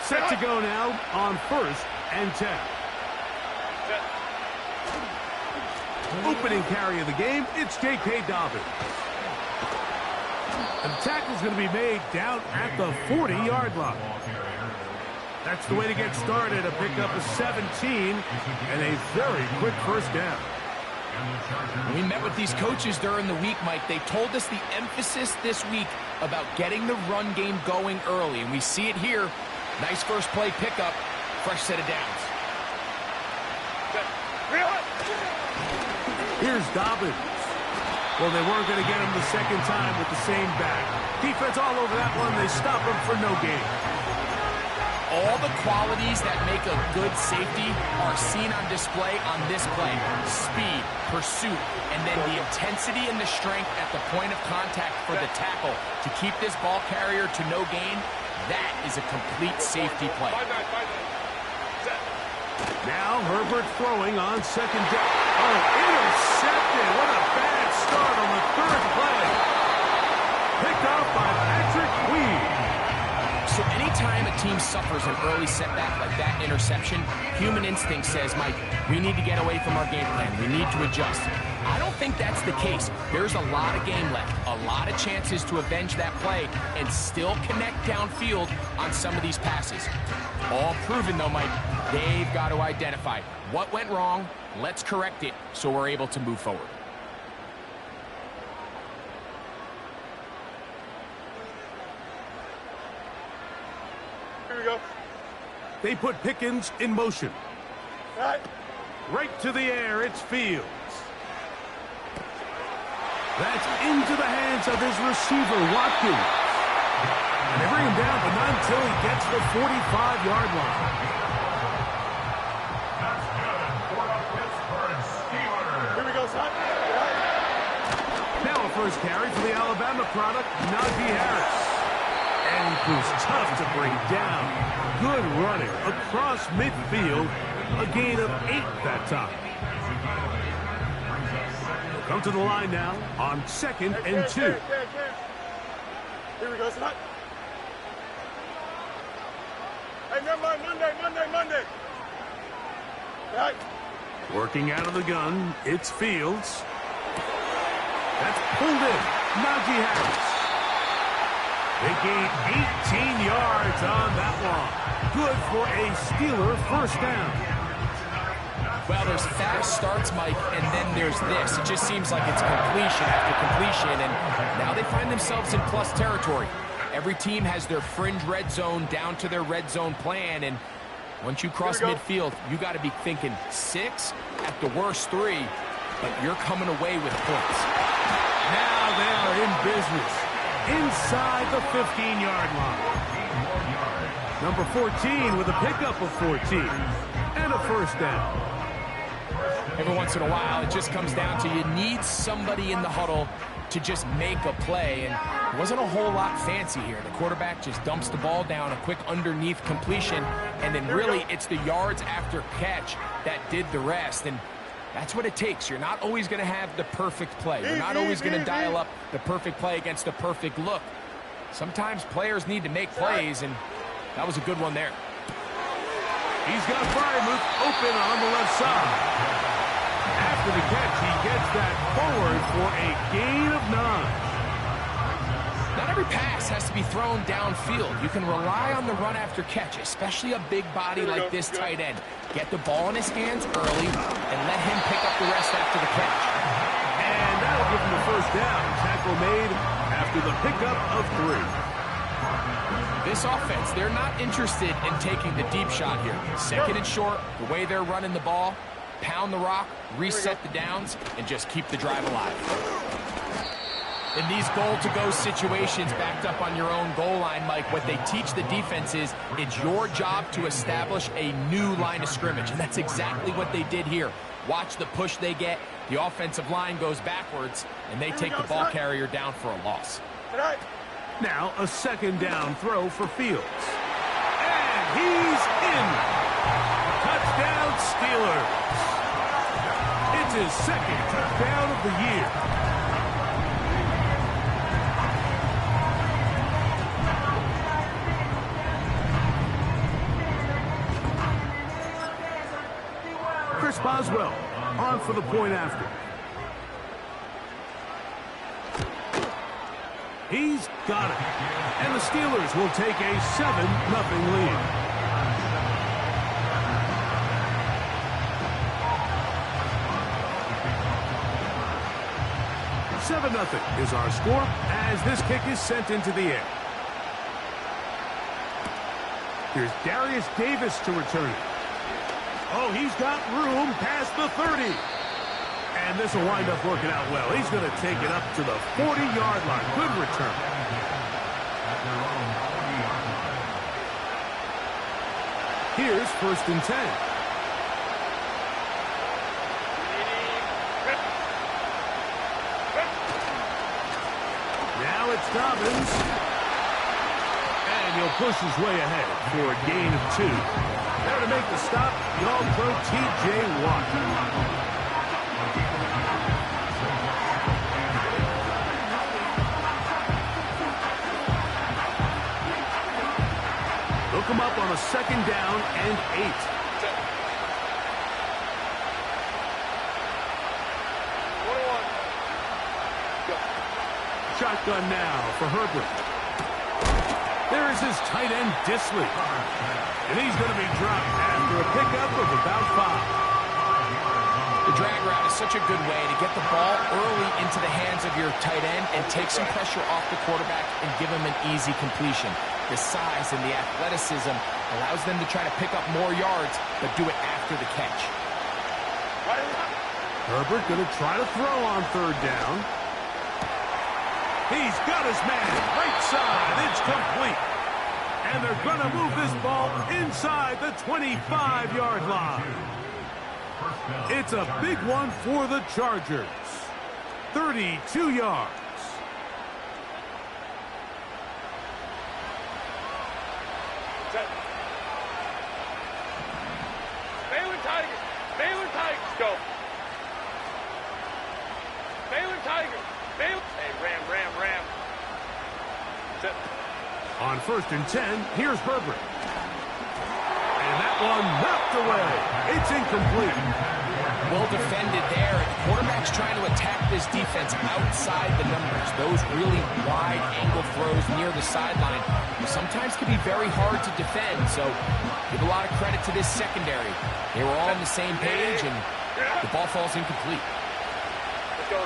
Set to go now on 1st and 10. Opening carry of the game, it's J.K. Dobbins. And the tackle's going to be made down at the 40-yard line. That's the way to get started, a pickup of 17 and a very quick first down. We met with these coaches during the week, Mike. They told us the emphasis this week about getting the run game going early, and we see it here. Nice first play pickup, fresh set of downs. Here's Dobbins. Well, they weren't going to get him the second time with the same back. Defense all over that one. They stop him for no gain. All the qualities that make a good safety are seen on display on this play. Speed, pursuit, and then the intensity and the strength at the point of contact for the tackle to keep this ball carrier to no gain. That is a complete safety play. Now Herbert throwing on second down. Oh, intercepted. What a bad start on the third play. Picked off by Patrick Queen. So anytime a team suffers an early setback like that interception, human instinct says, Mike, we need to get away from our game plan. We need to adjust. I don't think that's the case. There's a lot of game left, a lot of chances to avenge that play and still connect downfield on some of these passes. All proven, though, Mike, they've got to identify what went wrong, let's correct it so we're able to move forward. Here we go. They put Pickens in motion. Right to the air, it's Fields. That's into the hands of his receiver, Watkins. And they bring him down, but not until he gets the 45-yard line. Here we go, son. Now a first carry for the Alabama product, Najee Harris. And he proves tough to bring down. Good running across midfield. A gain of 8 that time. They'll come to the line now on 2nd and 2. Here we go, son. Hey, never mind, Monday. Right. Working out of the gun, it's Fields. That's pulled in. Najee Harris. They gain 18 yards on that one. Good for a Steeler first down. Well, there's fast starts, Mike, and then there's this. It just seems like it's completion after completion, and now they find themselves in plus territory. Every team has their fringe red zone down to their red zone plan, and once you cross midfield, you got to be thinking 6, at the worst 3, but you're coming away with points. Now they are in business inside the 15-yard line. Number 14 with a pickup of 14 and a first down. Every once in a while, it just comes down to you need somebody in the huddle to just make a play, and it wasn't a whole lot fancy here. The quarterback just dumps the ball down, a quick underneath completion, and then really it's the yards after catch that did the rest, and that's what it takes. You're not always going to have the perfect play. You're not always going to dial up the perfect play against the perfect look. Sometimes players need to make plays, and that was a good one there. He's got Freiermuth open on the left side. After the catch, he gets that forward for a gain of 9. Not every pass has to be thrown downfield. You can rely on the run after catch, especially a big body like this tight end. Get the ball in his hands early and let him pick up the rest after the catch. And that'll give him the first down. Tackle made after the pickup of 3. This offense, they're not interested in taking the deep shot here. 2nd and short, the way they're running the ball, pound the rock, reset the downs, and just keep the drive alive. In these goal-to-go situations backed up on your own goal line, Mike, what they teach the defense is it's your job to establish a new line of scrimmage, and that's exactly what they did here. Watch the push they get. The offensive line goes backwards, and they take the ball carrier down for a loss. Now a 2nd down throw for Fields. And he's in. Touchdown Steelers. It's his 2nd touchdown of the year. Boswell on for the point after. He's got it. And the Steelers will take a 7-0 lead. 7-0 is our score as this kick is sent into the air. Here's Darius Davis to return it. Oh, he's got room past the 30. And this will wind up working out well. He's going to take it up to the 40-yard line. Good return. Here's 1st and 10. Now it's Dobbins. And he'll push his way ahead for a gain of 2. There to make the stop, the All-Pro T.J. Watt. Look him up on a 2nd down and 8. Shotgun now for Herbert. There is his tight end, Disley. And he's going to be dropped after a pickup of about 5. The drag route is such a good way to get the ball early into the hands of your tight end and take some pressure off the quarterback and give him an easy completion. The size and the athleticism allows them to try to pick up more yards, but do it after the catch. Herbert going to try to throw on 3rd down. He's got his man right side. It's complete. And they're going to move this ball inside the 25-yard line. It's a big one for the Chargers. 32 yards. Baylor Tigers, go. Baylor Tigers. Baylor. Hey, Ram. Set. On 1st and 10, here's Herbert. And that one knocked away. It's incomplete. Well defended there. The quarterback's trying to attack this defense outside the numbers. Those really wide angle throws near the sideline sometimes can be very hard to defend. So give a lot of credit to this secondary. They were all on the same page, and the ball falls incomplete. Let's go.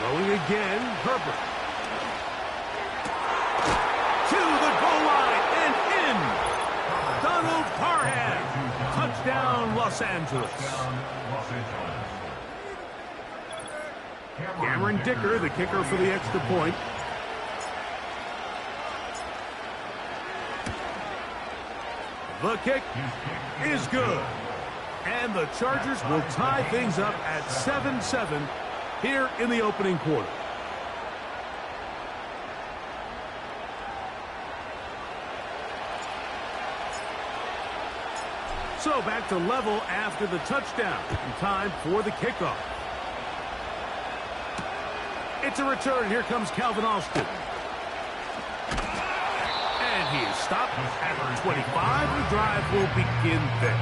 Throwing again, Herbert. To the goal line and in. Donald Parham. Touchdown, Los Angeles. Cameron Dicker, the kicker for the extra point. The kick is good. And the Chargers will tie things up at 7-7 here in the opening quarter. So back to level after the touchdown. In time for the kickoff. It's a return. Here comes Calvin Austin. And he is stopped at 25. The drive will begin there.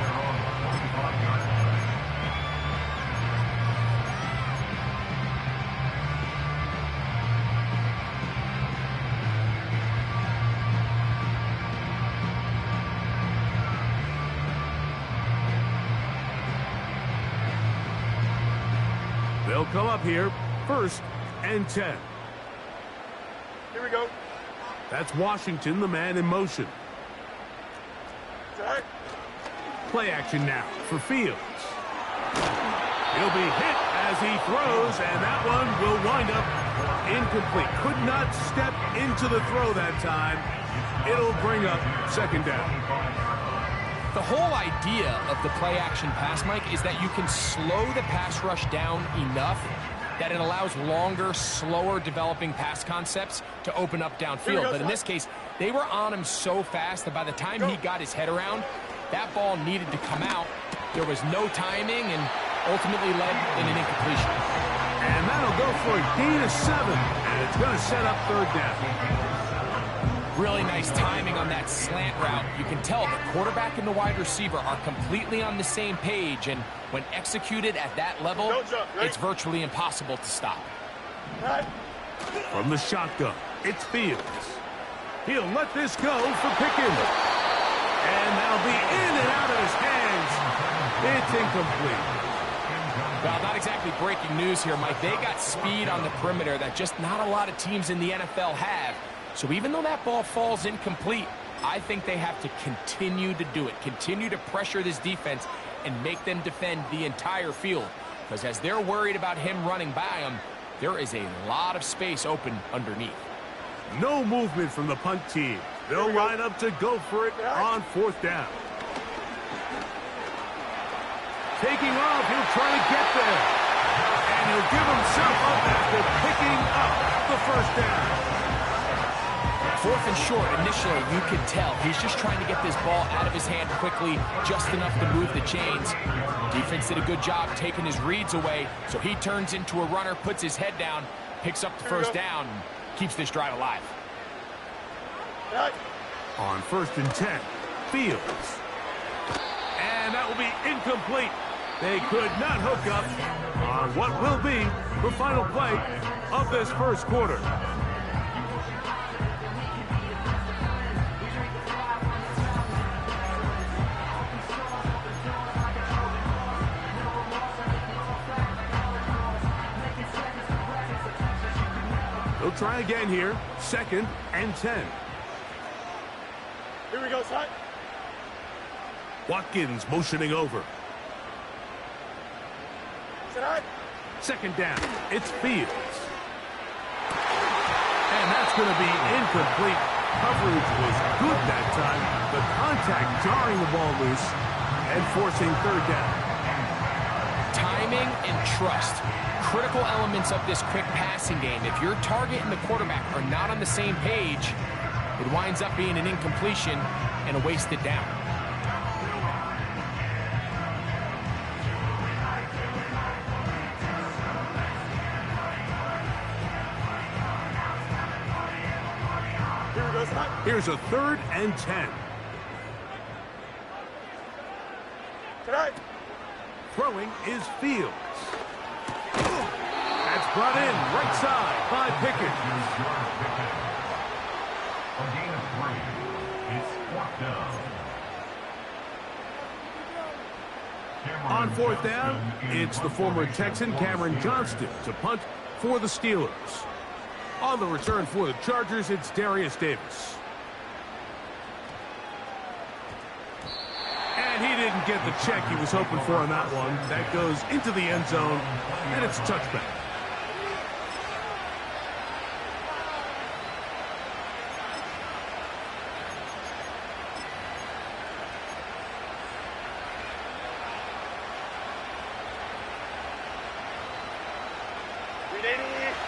They'll come up here, 1st and 10. Here we go. That's Washington, the man in motion. Set. Play action now for Fields. He'll be hit as he throws, and that one will wind up incomplete. Could not step into the throw that time. It'll bring up 2nd down. The whole idea of the play-action pass, Mike, is that you can slow the pass rush down enough that it allows longer, slower developing pass concepts to open up downfield. But in this case, they were on him so fast that by the time he got his head around, that ball needed to come out. There was no timing and ultimately led in an incompletion. And that'll go for a gain of 7, and it's going to set up 3rd down. Really nice timing on that slant route. You can tell the quarterback and the wide receiver are completely on the same page, and when executed at that level, it's virtually impossible to stop. From the shotgun, it's Fields. He'll let this go for Pickens. And that'll be in and out of his hands. It's incomplete. Well, not exactly breaking news here, Mike. They got speed on the perimeter that just not a lot of teams in the NFL have. So even though that ball falls incomplete, I think they have to continue to do it. Continue to pressure this defense and make them defend the entire field. Because as they're worried about him running by them, there is a lot of space open underneath. No movement from the punt team. They'll line up to go for it on 4th down. Taking off, he'll try to get there. And he'll give himself up after picking up the 1st down. 4th and short, initially, you could tell he's just trying to get this ball out of his hand quickly, just enough to move the chains. Defense did a good job taking his reads away, so he turns into a runner, puts his head down, picks up the 1st down, and keeps this drive alive. On 1st and 10, Fields. And that will be incomplete. They could not hook up on what will be the final play of this 1st quarter. They'll try again here. 2nd and 10. Here we go, son. Watkins motioning over. Sit high. 2nd down. It's Fields. And that's going to be incomplete. Coverage was good that time. The contact jarring the ball loose and forcing 3rd down. Timing and trust. Critical elements of this quick passing game. If your target and the quarterback are not on the same page, it winds up being an incompletion and a wasted down. Here's a 3rd and 10. Tonight. Throwing is Fields. That's brought in right side by Pickens. On 4th down, it's the former Texan Cameron Johnston to punt for the Steelers. On the return for the Chargers, it's Darius Davis. And he didn't get the check he was hoping for on that one. That goes into the end zone, and it's a touchback.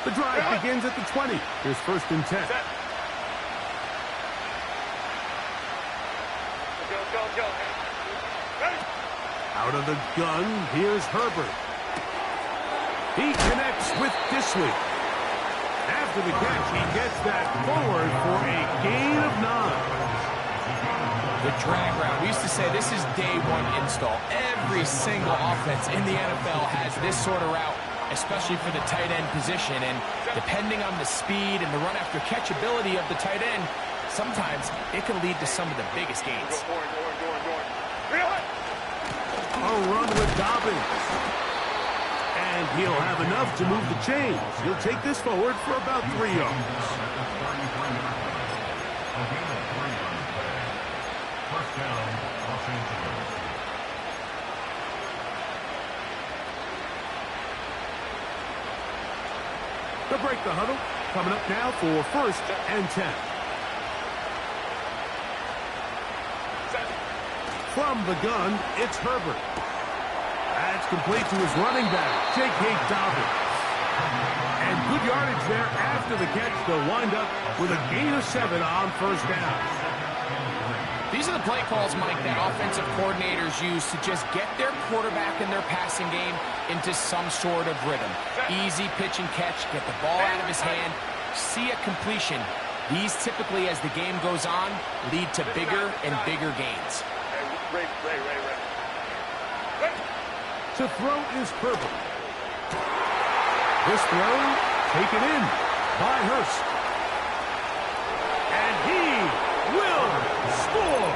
The drive begins at the 20. Here's 1st and 10. Go. Out of the gun, here's Herbert. He connects with Disley. After the catch, he gets that forward for a gain of 9. The drag route. We used to say this is day 1 install. Every single offense in the NFL has this sort of route, especially for the tight end position. And depending on the speed and the run-after-catch ability of the tight end, sometimes it can lead to some of the biggest gains. A run with Dobbins. And he'll have enough to move the chains. He'll take this forward for about 3 yards. They'll break the huddle. Coming up now for 1st and 10. From the gun, it's Herbert. That's complete to his running back, J.K. Dobbins. And good yardage there after the catch. They'll wind up with a gain of 7 on 1st down. These are the play calls, Mike, that offensive coordinators use to just get their quarterback and their passing game into some sort of rhythm. Easy pitch and catch, get the ball out of his hand, see a completion. These typically, as the game goes on, lead to bigger and bigger gains. Ray. To throw is Herbert. This throw taken in by Hurst. And he will score.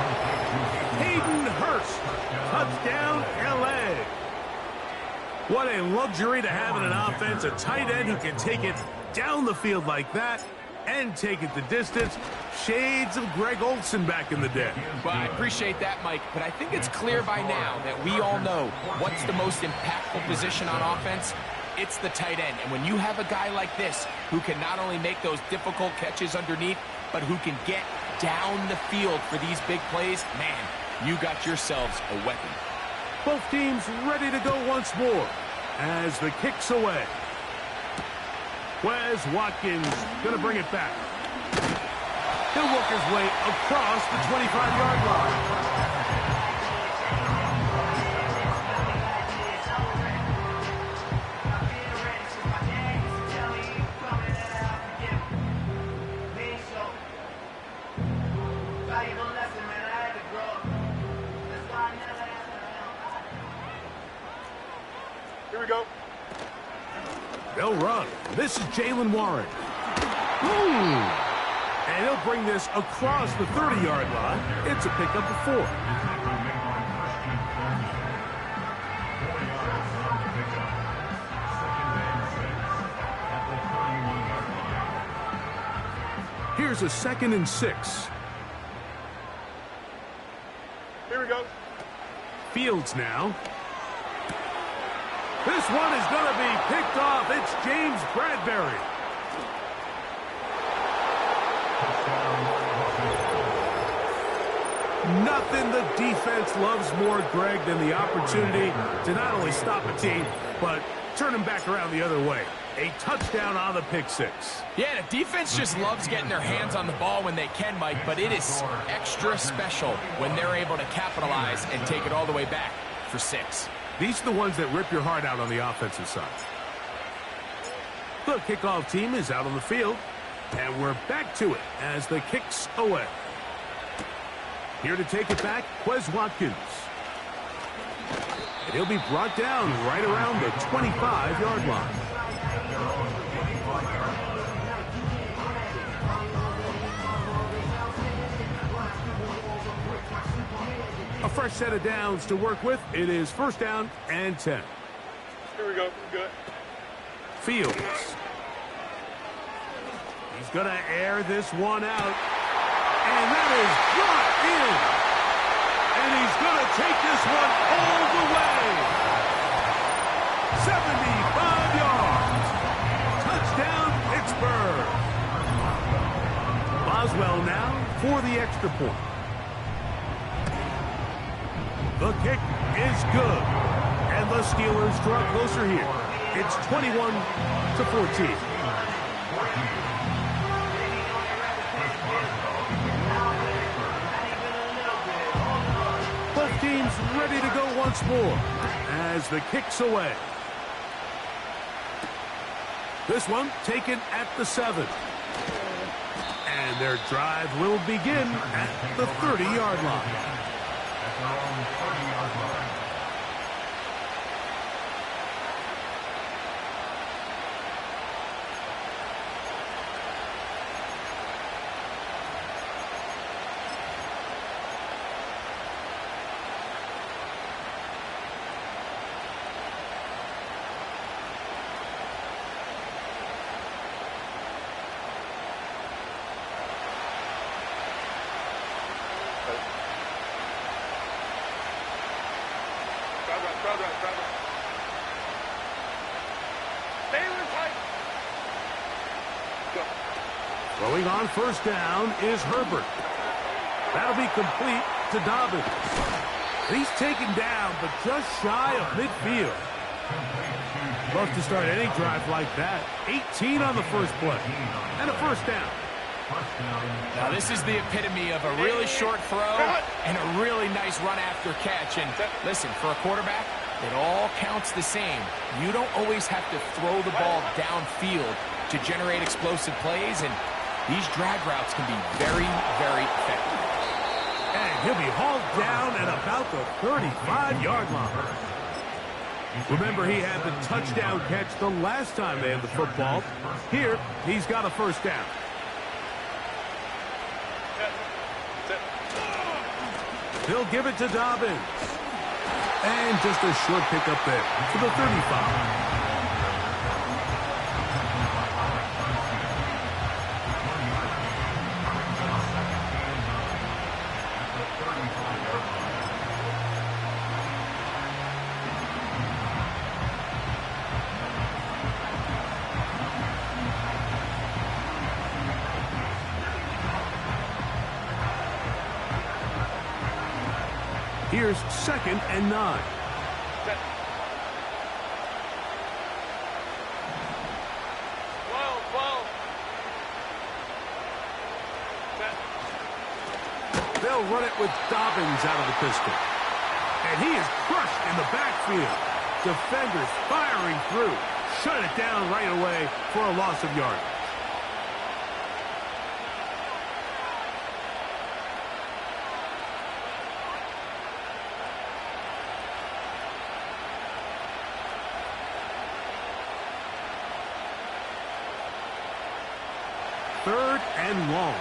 Hayden Hurst. Touchdown, L.A. What a luxury to have in an offense. A tight end who can take it down the field like that and take it the distance. Shades of Greg Olsen back in the day. Well, I appreciate that, Mike, but I think it's clear by now that we all know what's the most impactful position on offense. It's the tight end. And when you have a guy like this who can not only make those difficult catches underneath, but who can get down the field for these big plays, man, you got yourselves a weapon. Both teams ready to go once more as the kick's away. Wes Watkins going to bring it back. He'll work his way across the 25-yard line. Here we go. They'll run. This is Jalen Warren. And he'll bring this across the 30-yard line. It's a pickup of 4. Here's a 2nd and 6. Here we go. Fields now. This one is going to be picked off. It's James Bradbury. Nothing the defense loves more, Greg, than the opportunity to not only stop a team, but turn them back around the other way. A touchdown on the pick 6. Yeah, the defense just loves getting their hands on the ball when they can, Mike, but it is extra special when they're able to capitalize and take it all the way back for 6. These are the ones that rip your heart out on the offensive side. The kickoff team is out on the field, and we're back to it as the kick's away. Here to take it back, Wes Watkins. And he'll be brought down right around the 25-yard line. A fresh set of downs to work with. It is 1st down and 10. Here we go. Good. Fields. He's going to air this one out. And that is brought in. And he's going to take this one all the way. 75 yards. Touchdown, Pittsburgh. Boswell now for the extra point. The kick is good. And the Steelers draw closer here. It's 21-14. Both teams ready to go once more as the kick's away. This one taken at the 7. And their drive will begin at the 30-yard line. Throwing on 1st down is Herbert. That'll be complete to Dobbins. He's taken down, but just shy of midfield. Love to start any drive like that. 18 on the first play. And a 1st down. Now this is the epitome of a really short throw and a really nice run after catch. And listen, for a quarterback, it all counts the same. You don't always have to throw the ball downfield to generate explosive plays, and These drag routes can be very, very effective. And he'll be hauled down at about the 35-yard line. Remember, he had the touchdown catch the last time they had the football. Here, he's got a first down. They'll give it to Dobbins. And just a short pickup there to the 35. Here's 2nd and 9. They'll run it with Dobbins out of the pistol. And he is crushed in the backfield. Defenders firing through. Shut it down right away for a loss of yardage. Third and long.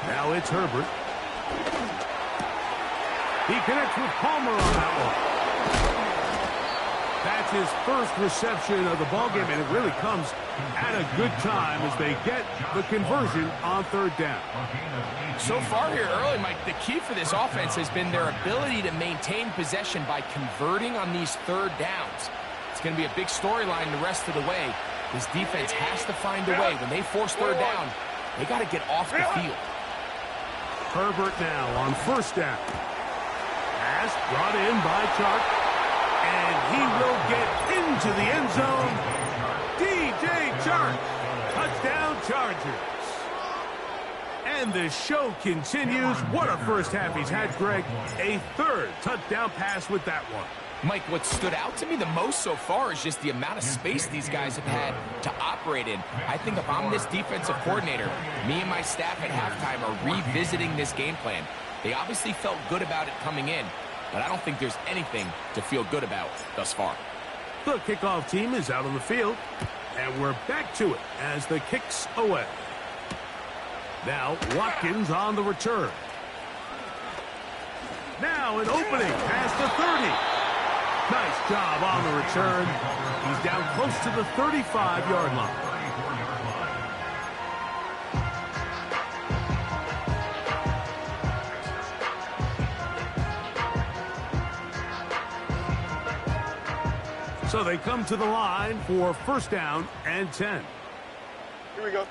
Now it's Herbert. He connects with Palmer on that one. That's his first reception of the ballgame, and it really comes at a good time as they get the conversion on third down. So far here early, Mike, the key for this offense has been their ability to maintain possession by converting on these third downs. It's going to be a big storyline the rest of the way. This defense has to find a way. When they force third down, they got to get off the field. Herbert now on first down. Pass brought in by Chark. And he will get into the end zone. DJ Chark. Touchdown Chargers. And the show continues. What a first half he's had, Greg. A third touchdown pass with that one. Mike, what stood out to me the most so far is just the amount of space these guys have had to operate in. I think if I'm this defensive coordinator, me and my staff at halftime are revisiting this game plan. They obviously felt good about it coming in, but I don't think there's anything to feel good about thus far. The kickoff team is out on the field, and we're back to it as the kick's away. Now Watkins on the return. Now an opening past the 30. Nice job on the return. He's down close to the 35-yard line. So they come to the line for first down and 10. Here we go.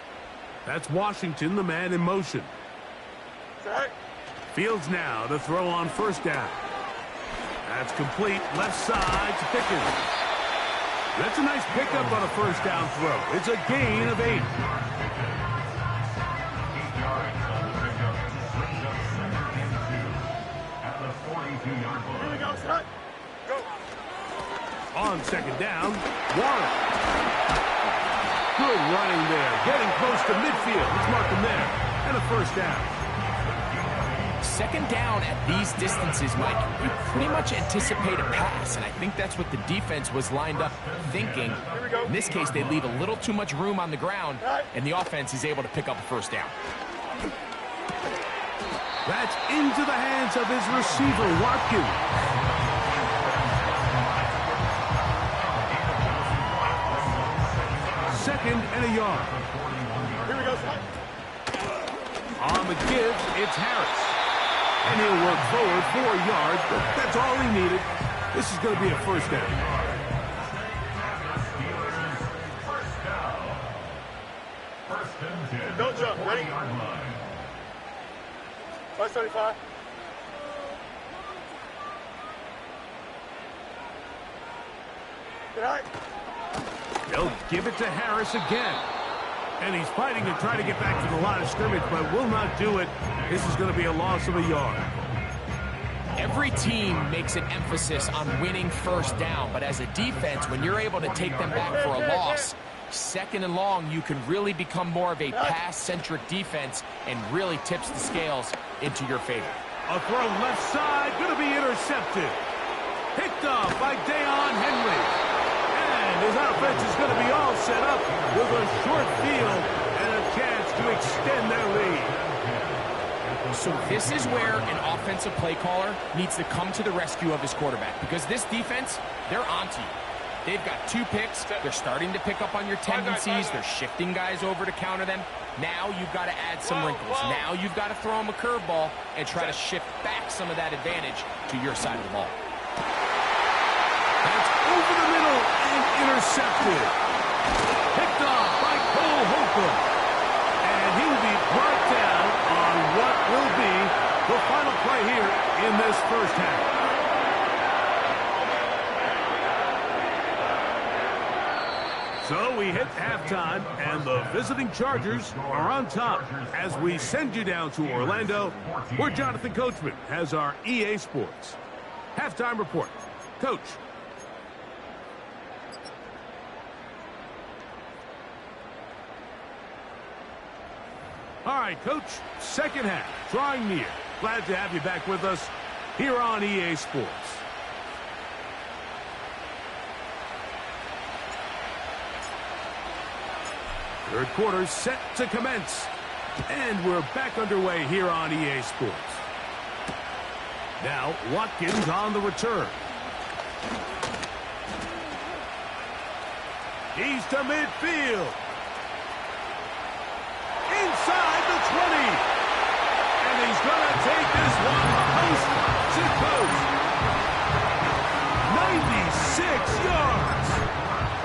That's Washington, the man in motion. Fields now to throw on first down. That's complete left side to Pickens. That's a nice pickup on a first down throw. It's a gain of 8. Here we go, set. Go. On second down, Warren. Good running there. Getting close to midfield. Let's mark him there. And a first down. Second down at these distances, Mike, you pretty much anticipate a pass, and I think that's what the defense was lined up thinking. In this case, they leave a little too much room on the ground, and the offense is able to pick up a first down. That's into the hands of his receiver, Watkins. Second and a yard. Here we go, set. On the give, it's Harris. And he'll work forward 4 yards, but that's all he needed. This is going to be a first down. Don't jump. Ready? 575. Good night. They'll give it to Harris again. And he's fighting to try to get back to the line of scrimmage, but will not do it. This is going to be a loss of a yard. Every team makes an emphasis on winning first down, but as a defense, when you're able to take them back for a loss, second and long, you can really become more of a pass-centric defense and really tips the scales into your favor. A throw left side, going to be intercepted. Picked off by Deion Henry. And his offense is going to be all set up with a short field and a chance to extend their lead. So this is where an offensive play caller needs to come to the rescue of his quarterback, because this defense, they're onto you. They've got 2 picks. They're starting to pick up on your tendencies. They're shifting guys over to counter them. Now you've got to add some wrinkles. Now you've got to throw them a curveball and try to shift back some of that advantage to your side of the ball. That's over the middle and intercepted. Picked off by Cole Holcomb. And he will be brought down on what will be the final play here in this first half. So we hit halftime, and the visiting Chargers are on top. As we send you down to Orlando, where Jonathan Coachman has our EA Sports halftime report. Coach. All right, Coach, second half, drawing near. Glad to have you back with us here on EA Sports. Third quarter set to commence. And we're back underway here on EA Sports. Now, Watkins on the return. He's to midfield. Inside the 20. And he's going to take this one coast to coast. 96 yards.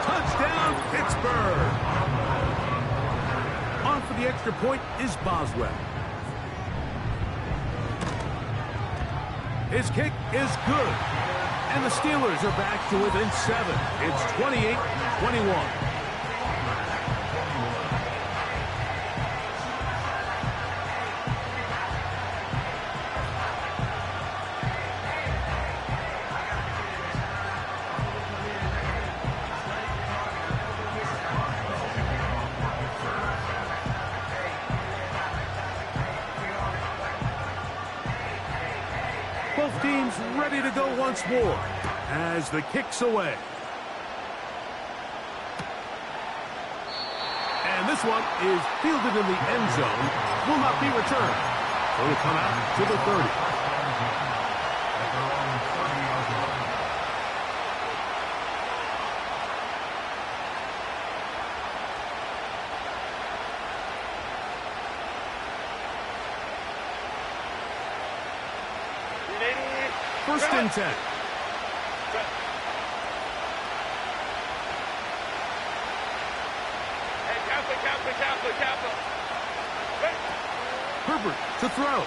Touchdown, Pittsburgh. On for the extra point is Boswell. His kick is good. And the Steelers are back to within 7. It's 28-21. Both teams ready to go once more as the kick's away. And this one is fielded in the end zone. Will not be returned. So it'll come out to the 30. First and 10. Herbert to throw.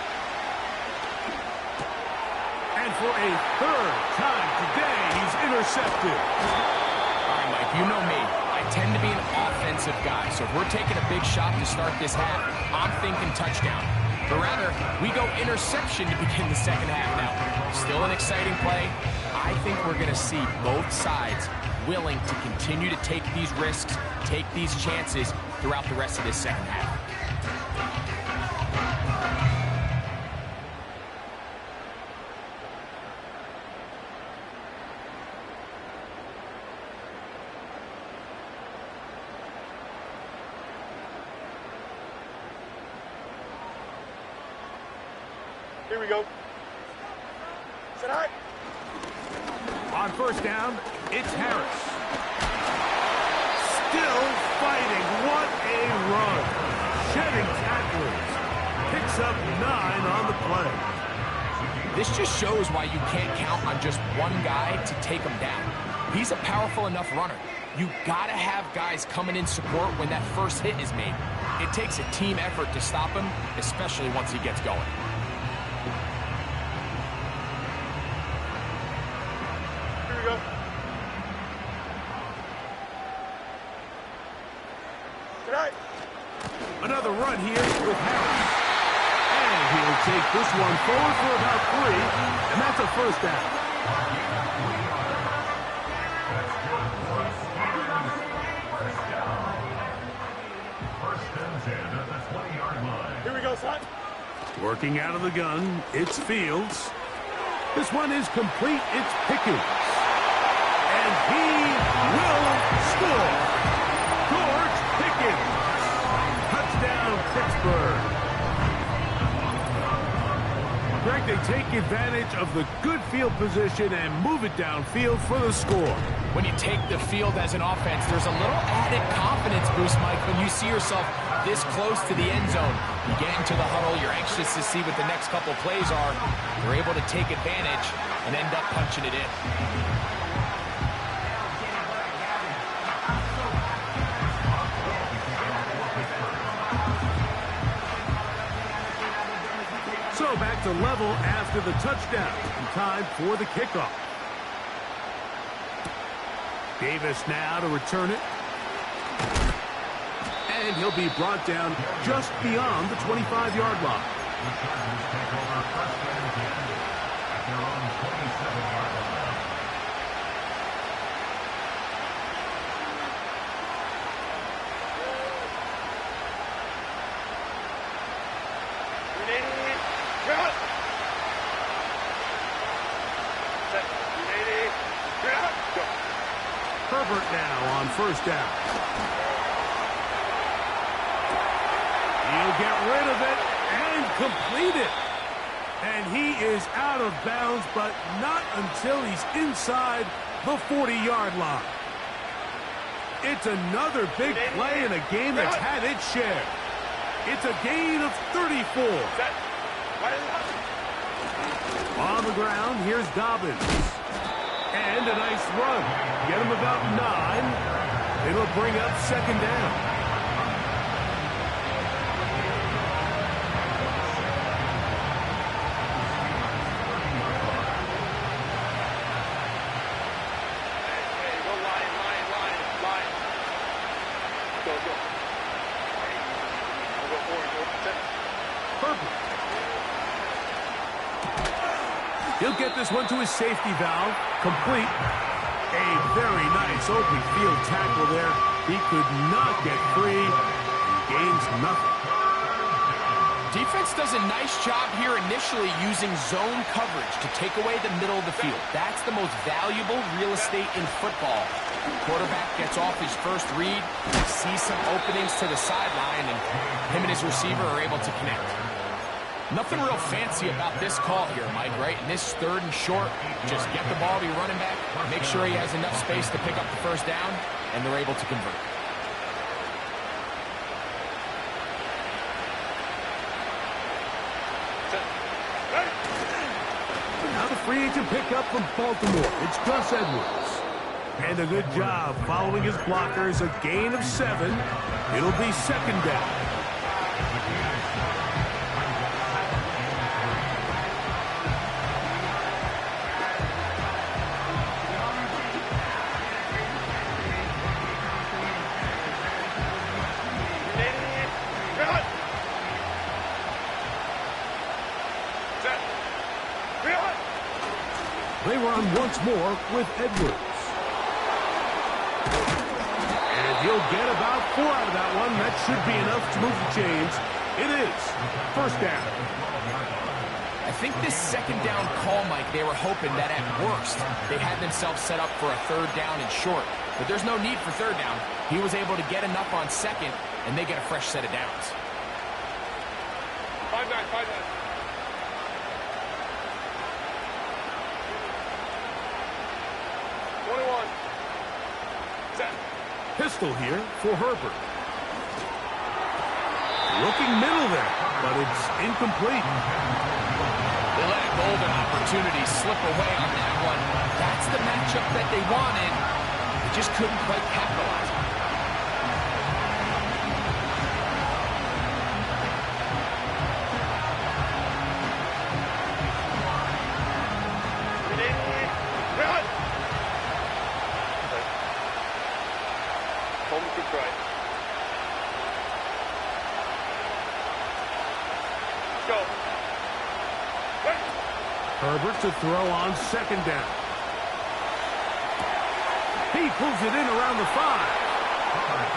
And for a third time today, he's intercepted. All right, Mike, you know me. I tend to be an offensive guy, so if we're taking a big shot to start this half, I'm thinking touchdown. But rather, we go interception to begin the second half now. Still an exciting play. I think we're going to see both sides willing to continue to take these risks, take these chances throughout the rest of this second half. Here we go. Sit high. On first down, it's Harris. Still fighting. What a run. Shedding tacklers. Picks up 9 on the play. This just shows why you can't count on just one guy to take him down. He's a powerful enough runner. You gotta have guys coming in support when that first hit is made. It takes a team effort to stop him, especially once he gets going. right. Another run here with Harris. And he'll take this one forward for about 3, and that's a first down. Here we go, son. Working out of the gun, it's Fields. This one is complete, it's Pickens. And he will score. George Pickens. Touchdown, Pittsburgh. Greg, they take advantage of the good field position and move it downfield for the score. When you take the field as an offense, there's a little added confidence boost, Mike, when you see yourself this close to the end zone. You get into the huddle, you're anxious to see what the next couple plays are. You're able to take advantage and end up punching it in. So back to level after the touchdown. Time for the kickoff. Davis now to return it. And he'll be brought down just beyond the 25-yard line. The Chargers take over first and 10 at their own 27-yard line. Herbert now on first down. He'll get rid of it and complete it. And he is out of bounds, but not until he's inside the 40-yard line. It's another big play in a game that's had its share. It's a gain of 34. On the ground, here's Dobbins. And a nice run. Get him about 9. It'll bring up second down. He'll get this one to his safety valve. Complete. A very nice open field tackle there. He could not get free. Gains nothing. Defense does a nice job here initially using zone coverage to take away the middle of the field. That's the most valuable real estate in football. Quarterback gets off his first read, sees some openings to the sideline, and him and his receiver are able to connect. Nothing real fancy about this call here, Mike, right? In this third and short, just get the ball to your running back, make sure he has enough space to pick up the first down, and they're able to convert. Now the free agent pickup from Baltimore. It's Gus Edwards. And a good job following his blockers. A gain of 7. It'll be second down. They run once more with Edwards. And he'll get about 4 out of that one. That should be enough to move the chains. It is first down. I think this second down call, Mike, they were hoping that at worst they had themselves set up for a third down and short. But there's no need for third down. He was able to get enough on second, and they get a fresh set of downs. 5-9, 5-9. Pistol here for Herbert. Looking middle there, but it's incomplete. They let a golden opportunity slip away on that one. That's the matchup that they wanted. They just couldn't quite capitalize on it. go. Herbert to throw on second down. He pulls it in around the 5.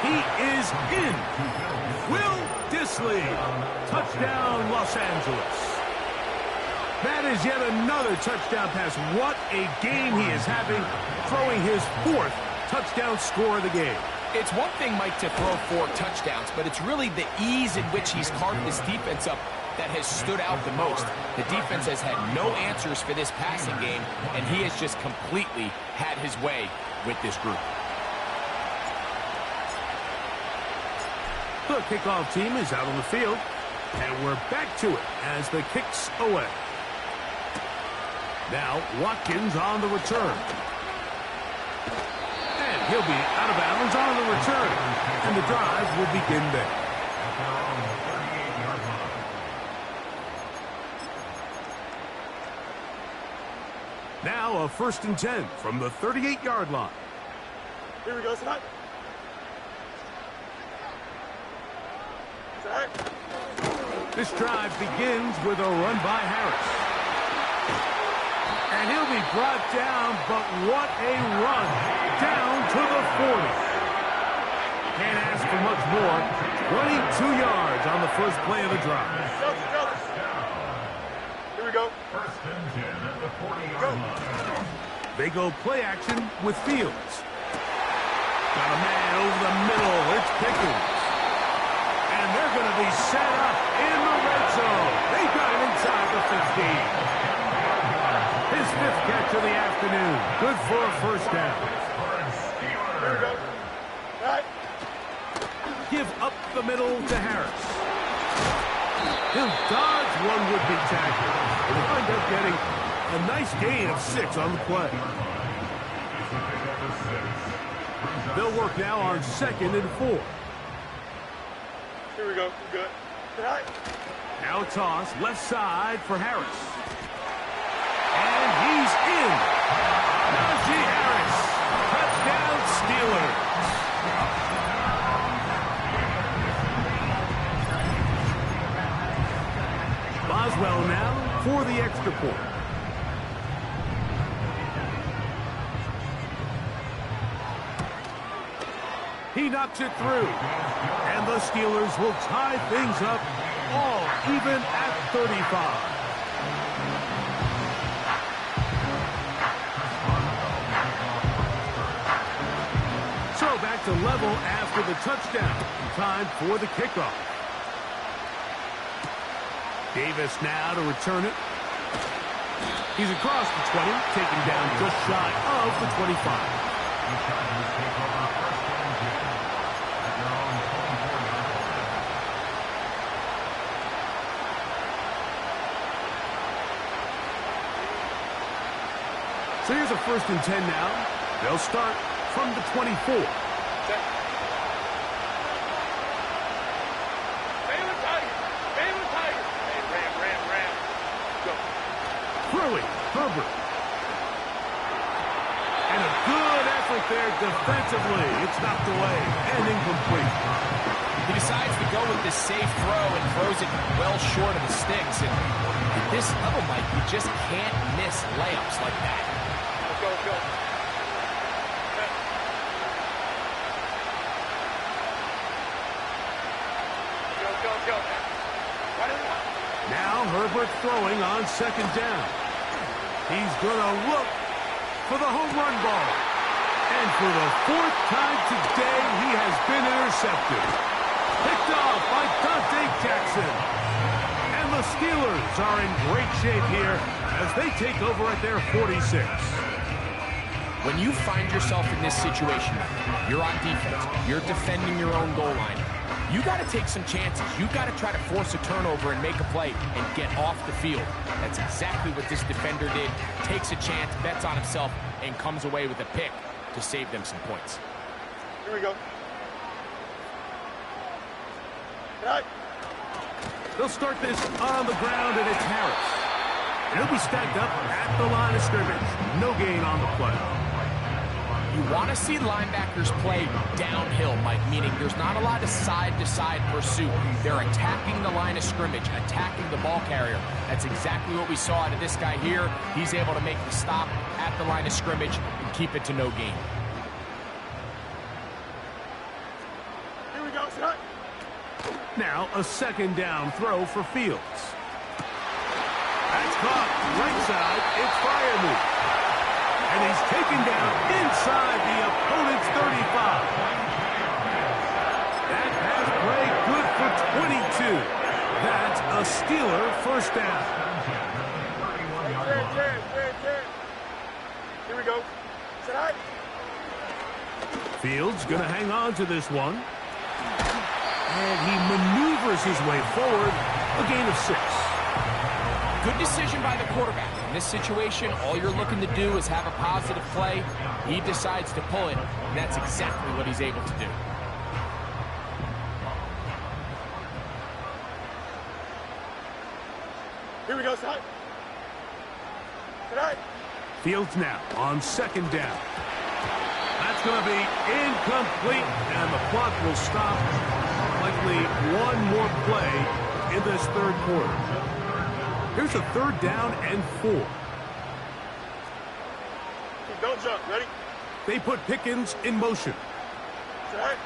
He is in. Will Dissly. Touchdown, Los Angeles. That is yet another touchdown pass. What a game he is having, throwing his 4th touchdown score of the game. It's one thing, Mike, to throw 4 touchdowns, but it's really the ease in which he's carved this defense up that has stood out the most. The defense has had no answers for this passing game, and he has just completely had his way with this group. The kickoff team is out on the field, and we're back to it as the kick's away. Now, Watkins on the return. And he'll be out of bounds on the return, and the drive will begin there. Now a 1st and 10 from the 38-yard line. Here we go, Zach. Zach. This drive begins with a run by Harris. And he'll be brought down, but what a run down to the 40. Can't ask for much more. 22 yards on the first play of the drive. Here we go. 1st and 10 at the 40-yard line. They go play action with Fields. Got a man over the middle. It's Pickens. And they're going to be set up in the red zone. They got him inside the 15. His 5th catch of the afternoon. Good for a 1st down. Here we go. Right. Give up the middle to Harris. He'll dodge one would-be tackle. He'll wind up getting a nice gain of 6 on the play. They'll work now on 2nd and 4. Here we go. Good. Right. Now a toss, left side for Harris. And he's in. Najee Harris. Touchdown Steelers. Boswell now for the extra point. He knocks it through. And the Steelers will tie things up all even at 35. So back to level after the touchdown. Time for the kickoff. Davis now to return it. He's across the 20, taken down just shy of the 25. So here's a 1st and 10 now. They'll start from the 24. Throwing, Herbert. And a good effort there defensively. It's knocked away and incomplete. He decides to go with this safe throw and throws it well short of the sticks. And at this level, Mike, you just can't miss layups like that. Let's go, let's go. Go. Now Herbert throwing on 2nd down. He's going to look for the home run ball. And for the 4th time today, he has been intercepted. Picked off by Dante Jackson. And the Steelers are in great shape here as they take over at their 46. When you find yourself in this situation, you're on defense, you're defending your own goal line, you got to take some chances. You got to try to force a turnover and make a play and get off the field. That's exactly what this defender did. Takes a chance, bets on himself, and comes away with a pick to save them some points. Here we go. Right. They'll start this on the ground, and it's Harris. And he'll be stacked up at the line of scrimmage. No gain on the play. You want to see linebackers play downhill, Mike, meaning there's not a lot of side-to-side pursuit. They're attacking the line of scrimmage, attacking the ball carrier. That's exactly what we saw out of this guy here. He's able to make the stop at the line of scrimmage and keep it to no gain. Here we go, son. Now a second down throw for Fields. That's caught right side. It's Freiermuth. And he's taken down inside the opponent's 35. That pass play good for 22. That's a Steeler first down. Here we go. Sit high. Fields going to hang on to this one. And he maneuvers his way forward. A gain of 6. Good decision by the quarterback. In this situation, all you're looking to do is have a positive play. He decides to pull it, and that's exactly what he's able to do. Here we go, son. Sit high. Fields now on second down. That's going to be incomplete, and the clock will stop. Likely one more play in this third quarter. Here's a third down and 4. Don't jump. Ready? They put Pickens in motion. Set.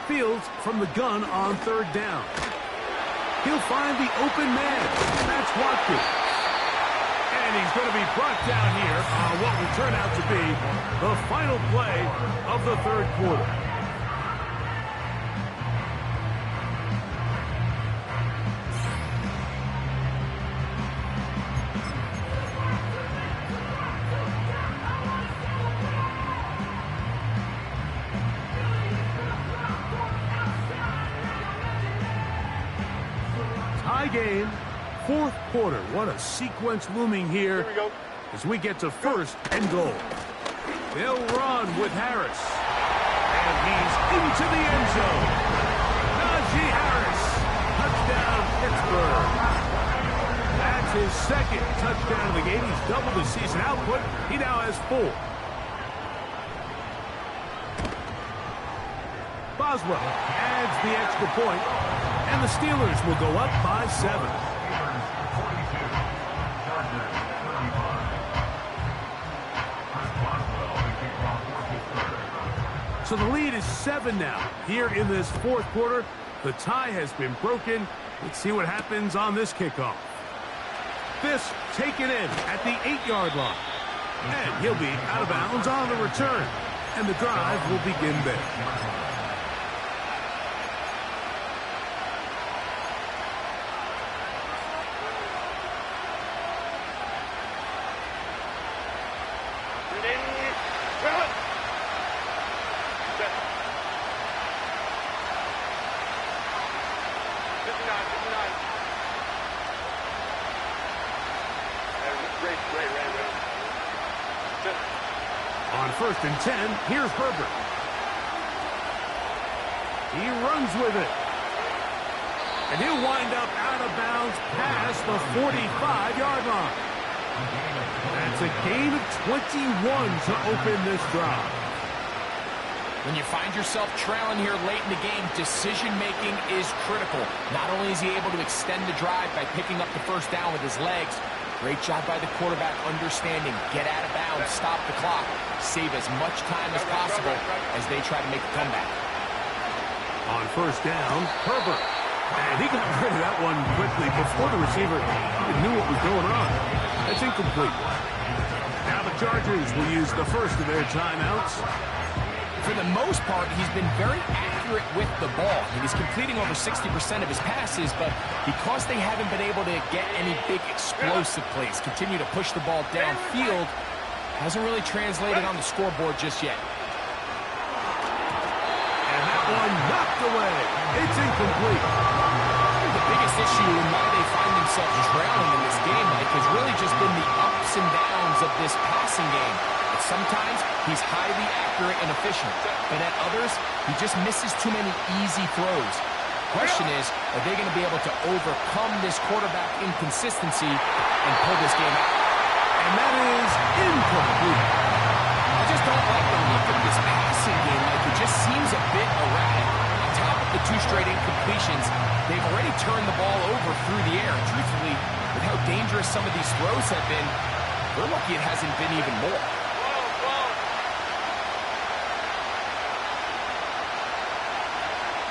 Fields from the gun on third down. He'll find the open man. That's Watkins. And he's going to be brought down here on what will turn out to be the final play of the third quarter. Game, fourth quarter. What a sequence looming here Here we go. as we get to first and goal. They'll run with Harris. And he's into the end zone. Najee Harris. Touchdown, Pittsburgh. That's his second touchdown of the game. He's doubled his season output. He now has 4. Boswell adds the extra point. And the Steelers will go up by 7. So the lead is 7 now. Here in this fourth quarter, the tie has been broken. Let's see what happens on this kickoff. This taken in at the 8-yard line. And he'll be out of bounds on the return. And the drive will begin there. On first and 10, here's Herbert. He runs with it. And he'll wind up out of bounds past the 45-yard line. That's a gain of 21 to open this drive. When you find yourself trailing here late in the game, decision-making is critical. Not only is he able to extend the drive by picking up the first down with his legs, great job by the quarterback understanding, get out of bounds, stop the clock, save as much time as possible as they try to make a comeback. On first down, Herbert. And he got rid of that one quickly before the receiver even knew what was going on. That's incomplete. Now the Chargers will use the first of their timeouts. For the most part, he's been very accurate with the ball. I mean, he's completing over 60% of his passes, but because they haven't been able to get any big explosive plays, continue to push the ball downfield, hasn't really translated on the scoreboard just yet. And that one knocked away. It's incomplete. The biggest issue in why they find themselves trailing in this game, Mike, has really just been the ups and downs of this passing game. Sometimes he's highly accurate and efficient, but at others, he just misses too many easy throws. Question is, are they going to be able to overcome this quarterback inconsistency and pull this game out? And that is incomplete. I just don't like the look of 2 straight incompletions. They've already turned the ball over through the air. Truthfully, with how dangerous some of these throws have been, they're lucky it hasn't been even more.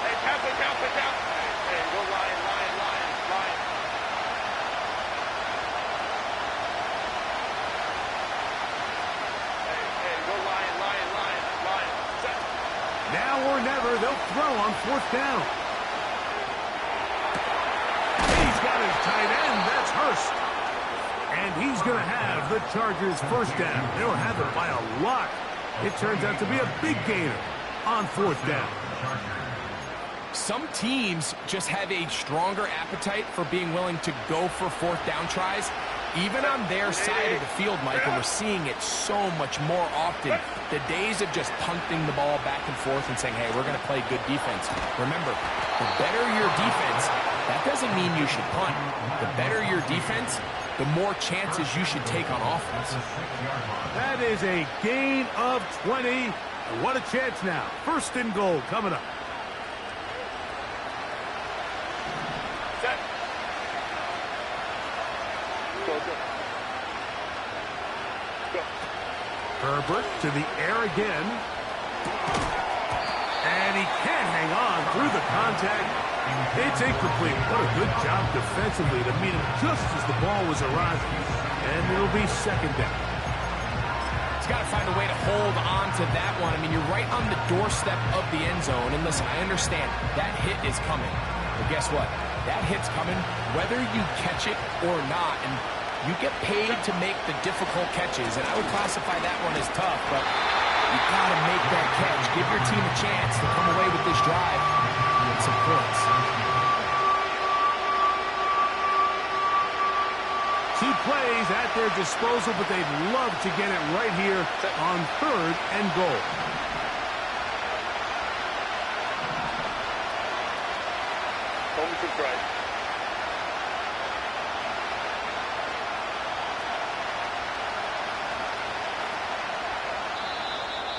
Hey, pass it down, put down. Hey, go line. Hey, go line. Set. Now or never, they'll throw on 4th down. He's got his tight end. That's Hurst. And he's going to have the Chargers' 1st down. They'll have it by a lot. It turns out to be a big gainer on 4th down. Some teams just have a stronger appetite for being willing to go for 4th down tries, even on their side of the field, Mike, and we're seeing it so much more often. The days of just punting the ball back and forth and saying, hey, we're going to play good defense. Remember, the better your defense, that doesn't mean you should punt. The better your defense, the more chances you should take on offense. That is a gain of 20. What a chance now. 1st and goal coming up. Set. Go. Herbert to the air again. And he can't hang on through the contact. It's incomplete. What a good job defensively to meet him just as the ball was arriving. And it'll be 2nd down. He's got to find a way to hold on to that one. I mean, you're right on the doorstep of the end zone. And listen, I understand that hit is coming. But guess what? That hit's coming whether you catch it or not. And you get paid to make the difficult catches. And I would classify that one as tough. But you got to make that catch. Give your team a chance to come away with this drive with some points. 2 plays at their disposal, but they'd love to get it right here on 3rd and goal. Home to try.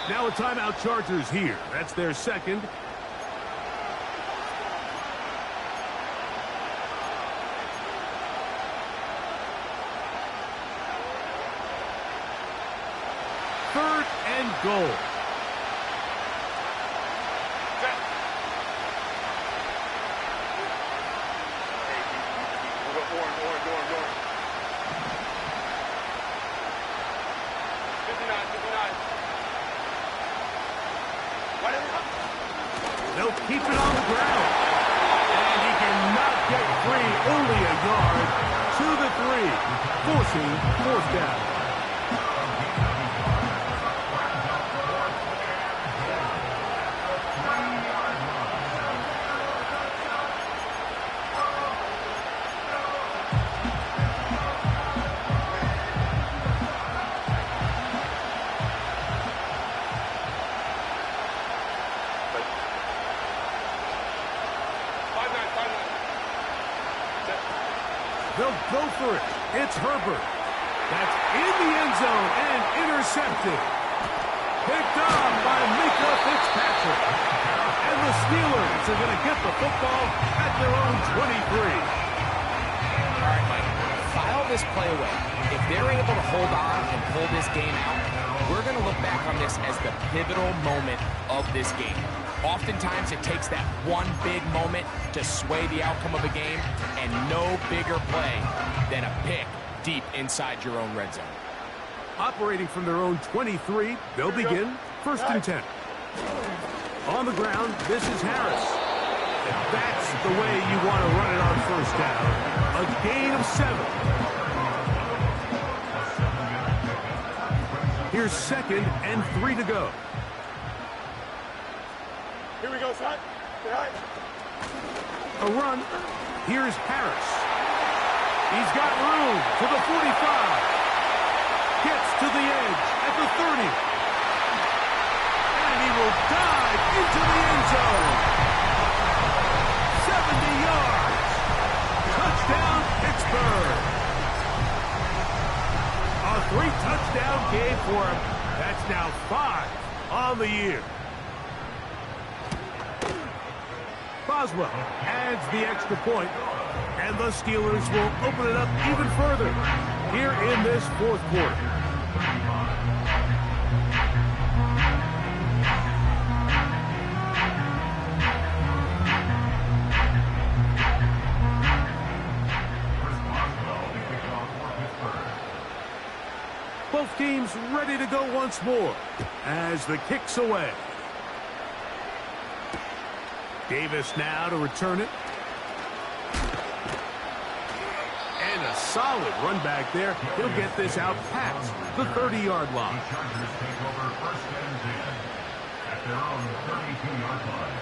Now a timeout Chargers here. That's their 2nd. Third and goal. Set. Hey, we'll go orange. 59. They'll keep it on the ground. And he cannot get free. Only a yard to the 3, forcing 4th down. They'll go for it. It's Herbert. That's in the end zone and intercepted. Picked up by Mika Fitzpatrick. And the Steelers are going to get the football at their own 23. All right, Mike, file this play away. If they're able to hold on and pull this game out, we're going to look back on this as the pivotal moment of this game. Oftentimes, it takes that one big moment to sway the outcome of a game, and no bigger play than a pick deep inside your own red zone. Operating from their own 23, they'll begin 1st and 10. On the ground, this is Harris. And that's the way you want to run it on 1st down. A gain of 7. Here's 2nd and 3 to go. Here we go, son. Behind. A run. Here's Harris. He's got room to the 45. Gets to the edge at the 30. And he will dive into the end zone. 70 yards. Touchdown, Pittsburgh. A 3-touchdown game for him. That's now 5 on the year. Boswell adds the extra point, and the Steelers will open it up even further here in this fourth quarter. Both teams ready to go once more as the kick's away. Davis now to return it. And a solid run back there. He'll get this out past the 30-yard line. The Chargers take over first and 10 at their own 32-yard line.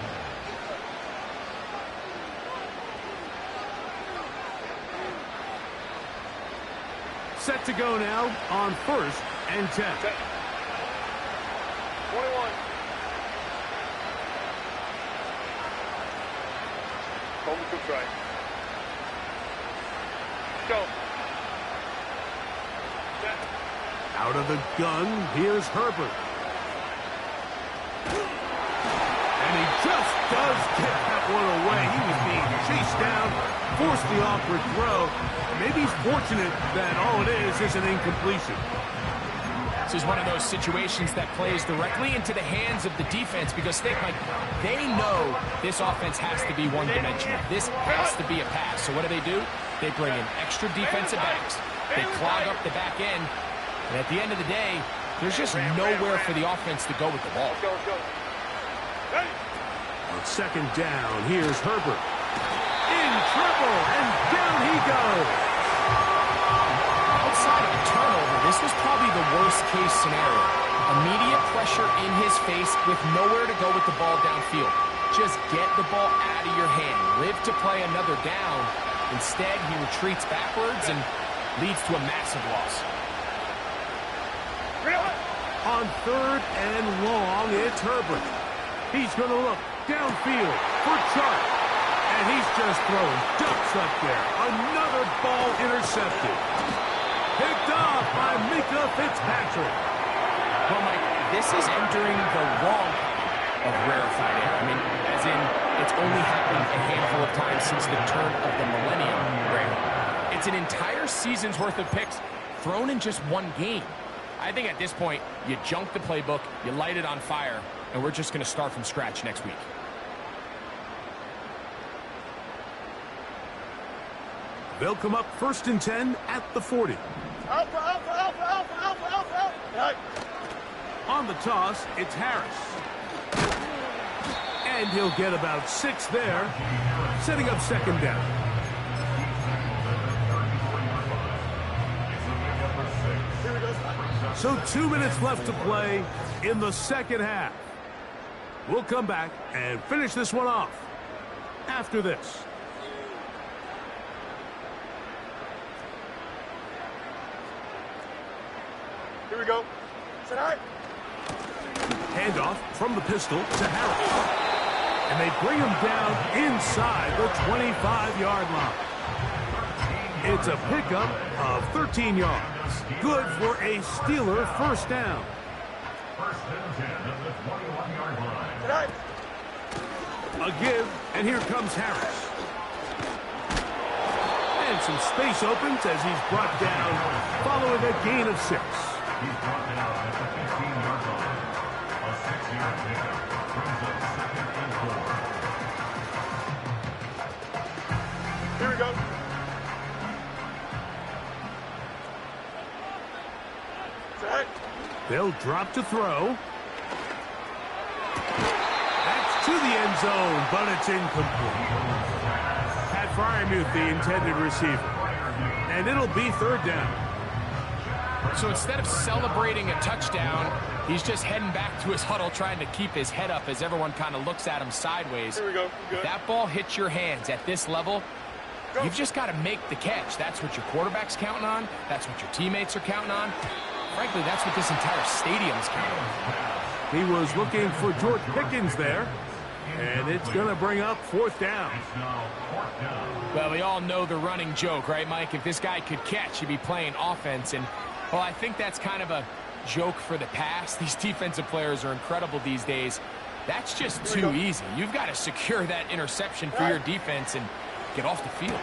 Set to go now on first and 10. 21. Home to try. Go. Set. Out of the gun, here's Herbert. And he just does get that one away. He was being chased down, forced the awkward throw. Maybe he's fortunate that all it is an incompletion. This is one of those situations that plays directly into the hands of the defense because they know this offense has to be one-dimensional. This has to be a pass. So what do? They bring in extra defensive backs. They clog up the back end. And at the end of the day, there's just nowhere for the offense to go with the ball. Go. Ready. On second down, here's Herbert. In trouble, and down he goes. Outside of a turnover, this was probably the worst-case scenario. Immediate pressure in his face with nowhere to go with the ball downfield. Just get the ball out of your hand. Live to play another down. Instead, he retreats backwards and leads to a massive loss. On third and long, it's Herbert. He's going to look downfield for Chark. And he's just throwing ducks up there. Another ball intercepted. Picked off by Mika Fitzpatrick. Well, Mike, this is entering the wrong of rarefied air. I mean, as in, it's only happened a handful of times since the turn of the millennium. Rare. It's an entire season's worth of picks thrown in just one game. I think at this point, you junk the playbook, you light it on fire, and we're just going to start from scratch next week. They'll come up first and 10 at the 40. Alpha. Right. On the toss, it's Harris. And he'll get about 6 there, setting up second down. So 2 minutes left to play in the second half. We'll come back and finish this one off after this. Here we go. Sit high. Handoff from the pistol to Harris. And they bring him down inside the 25-yard line. It's a pickup of 13 yards. Good for a Steeler first down. First and 10 at the 21-yard line. Sit high. A give, and here comes Harris. And some space opens as he's brought down following a gain of 6. He's brought down at the 15-yard line. A 6-yard pickup brings up second and 4. Here we go. Sit high. They'll drop to throw. That's to the end zone, but it's incomplete. Pat Fryermuth, the intended receiver. And it'll be third down. So instead of celebrating a touchdown, he's just heading back to his huddle trying to keep his head up as everyone kind of looks at him sideways. Here we go. Good. If that ball hits your hands at this level, you've just got to make the catch. That's what your quarterback's counting on. That's what your teammates are counting on. Frankly, that's what this entire stadium's counting on. He was looking for George Pickens there. And it's going to bring up fourth down. It's now fourth down. Well, we all know the running joke, right, Mike? If this guy could catch, he'd be playing offense. And, well, I think that's kind of a joke for the past. These defensive players are incredible these days. That's just too easy. You've got to secure that interception for your defense and get off the field.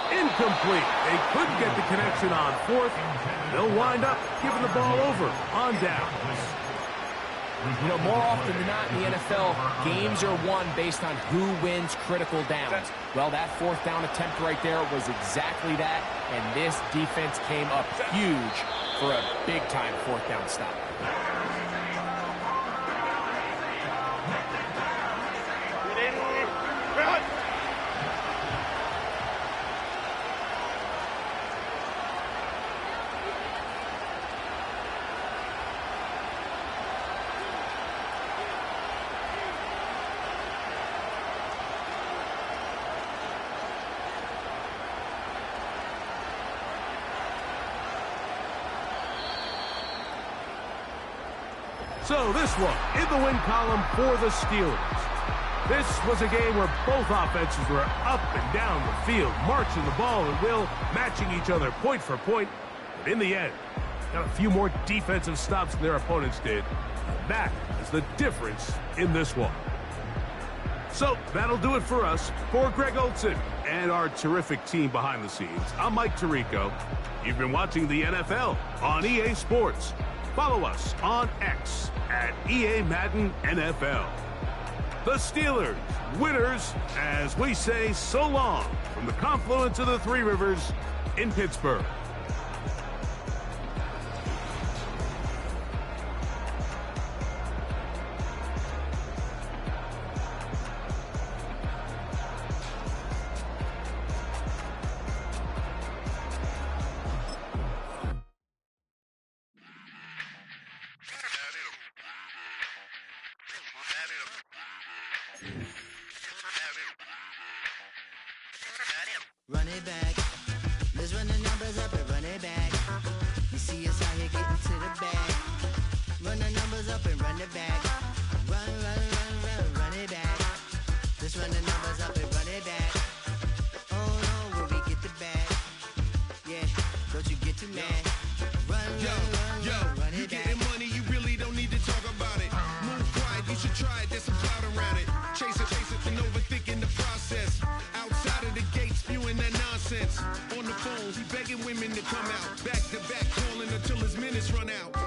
Incomplete. They couldn't get the connection on fourth. They'll wind up giving the ball over on down. You know, more often than not in the NFL, games are won based on who wins critical downs. Well, that fourth down attempt right there was exactly that, and this defense came up huge for a big-time fourth down stop. So this one in the win column for the Steelers. This was a game where both offenses were up and down the field, marching the ball at will, matching each other point for point. But in the end, got a few more defensive stops than their opponents did. And that is the difference in this one. So that'll do it for us. For Greg Olson and our terrific team behind the scenes, I'm Mike Tirico. You've been watching the NFL on EA Sports. Follow us on X at EA Madden NFL. The Steelers, winners, as we say so long from the confluence of the Three Rivers in Pittsburgh. Run it back. Let's run the numbers up and run it back. You see us out here getting to the bag. Run the numbers up and run it back. Run, run, run, run, run it back. Let's run the numbers up and run it back. Oh no, when we get the bag. Yeah, don't you get too mad. Run, run it back. Getting money, you really don't need to talk about it. Move quiet, you should try it, there's some clout around it. Chase it, and overthinking the process. Outside of the gates, spewing that nonsense. On the phone, he begging women to come out. Back to back, calling until his minutes run out.